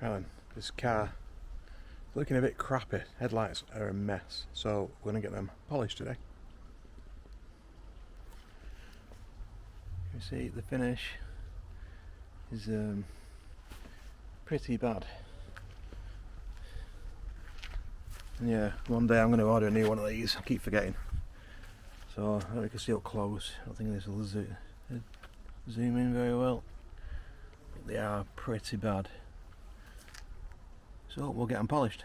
Right then, this car is looking a bit crappy. Headlights are a mess, so we're going to get them polished today. You see the finish is pretty bad. And yeah, one day I'm going to order a new one of these. I keep forgetting. So I don't know if you can see up close. I don't think this will zoom in very well. But they are pretty bad. So we'll get them polished.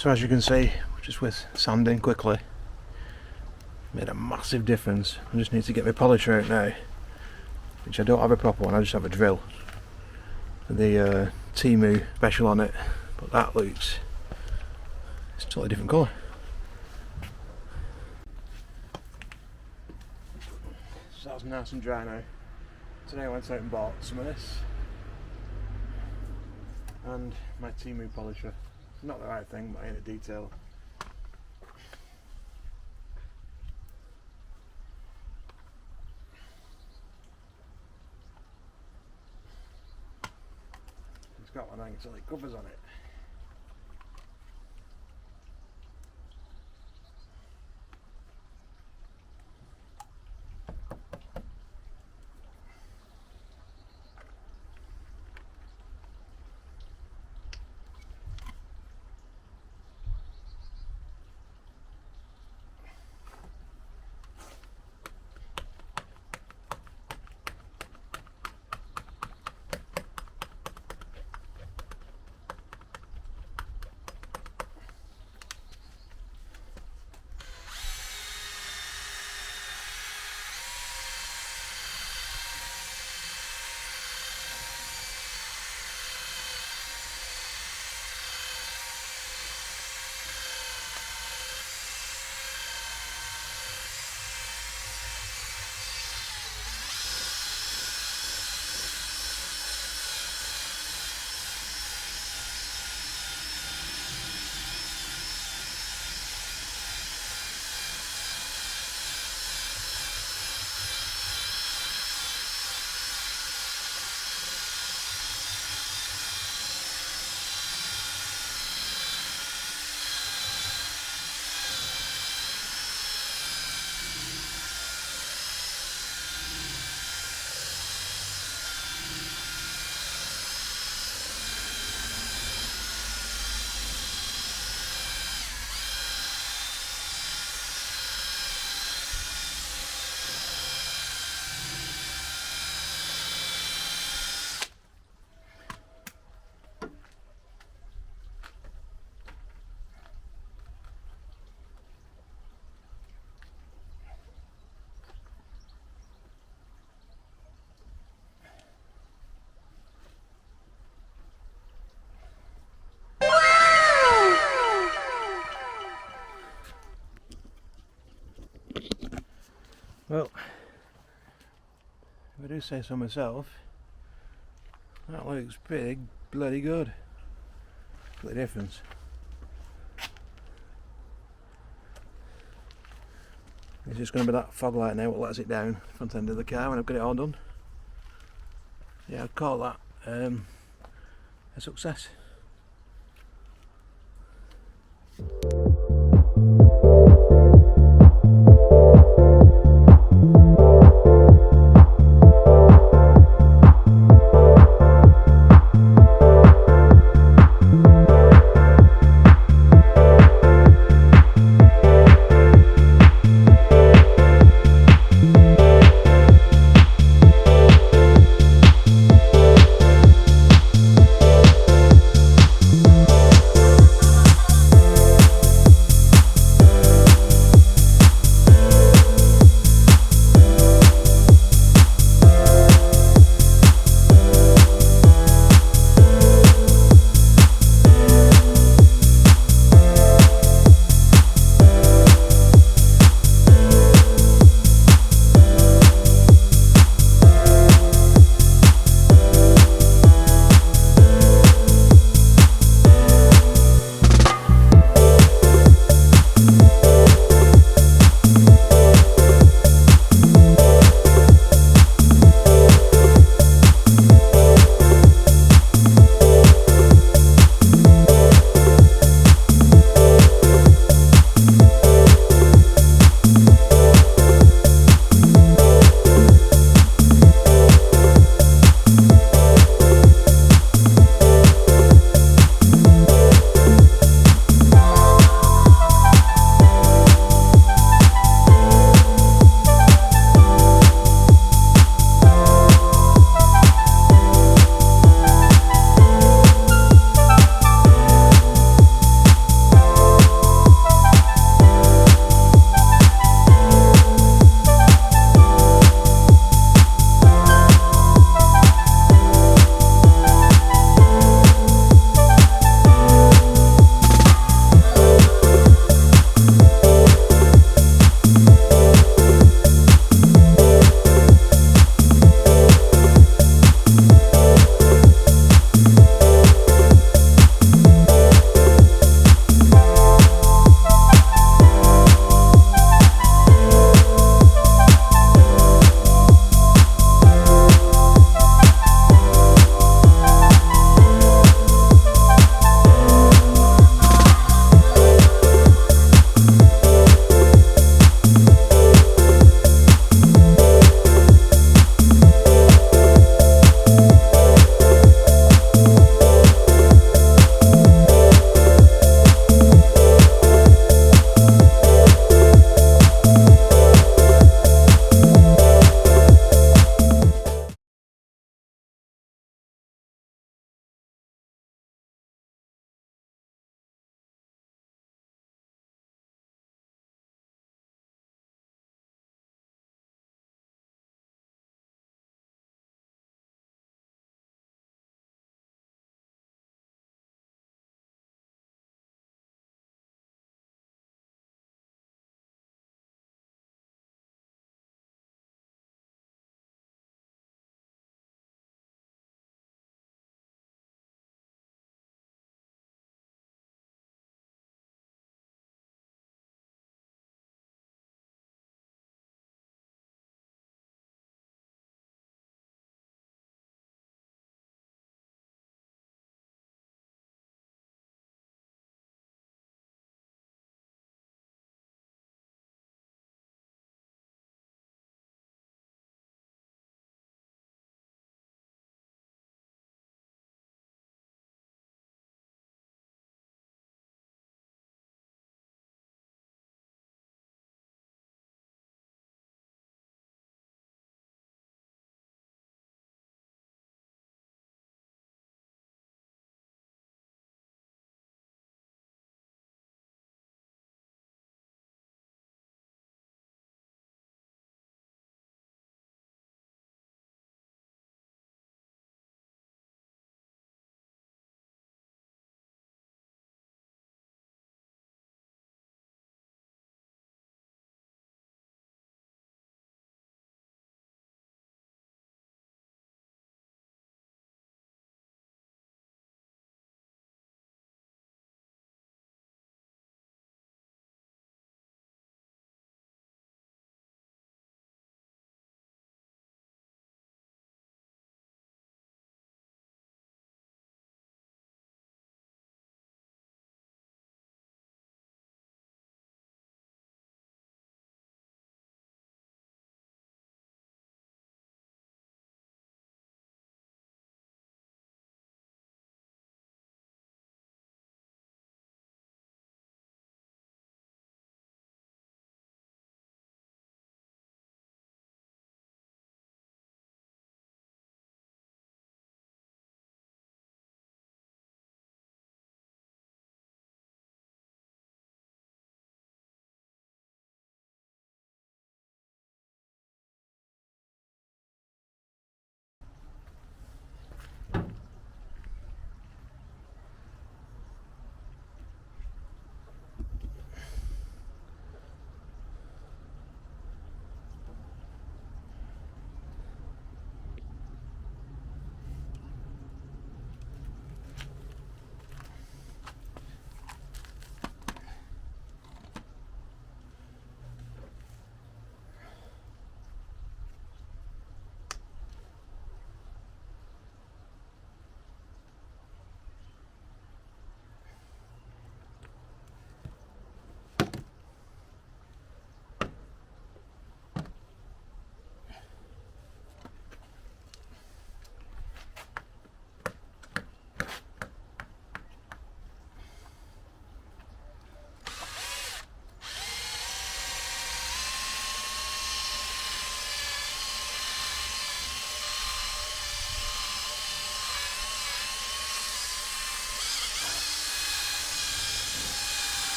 So as you can see, just with sanding quickly, made a massive difference. I just need to get my polisher out now, which I don't have a proper one, I just have a drill. The Timu special on it, but that looks, it's a totally different colour. So that's nice and dry now. Today I went out and bought some of this and my Timu polisher. Not the right thing, but in a detail. It's got one anti covers on it. Well, if I do say so myself, that looks pretty bloody good. Look at the difference. It's just going to be that fog light now what lets it down front end of the car when I've got it all done. Yeah, I'd call that a success.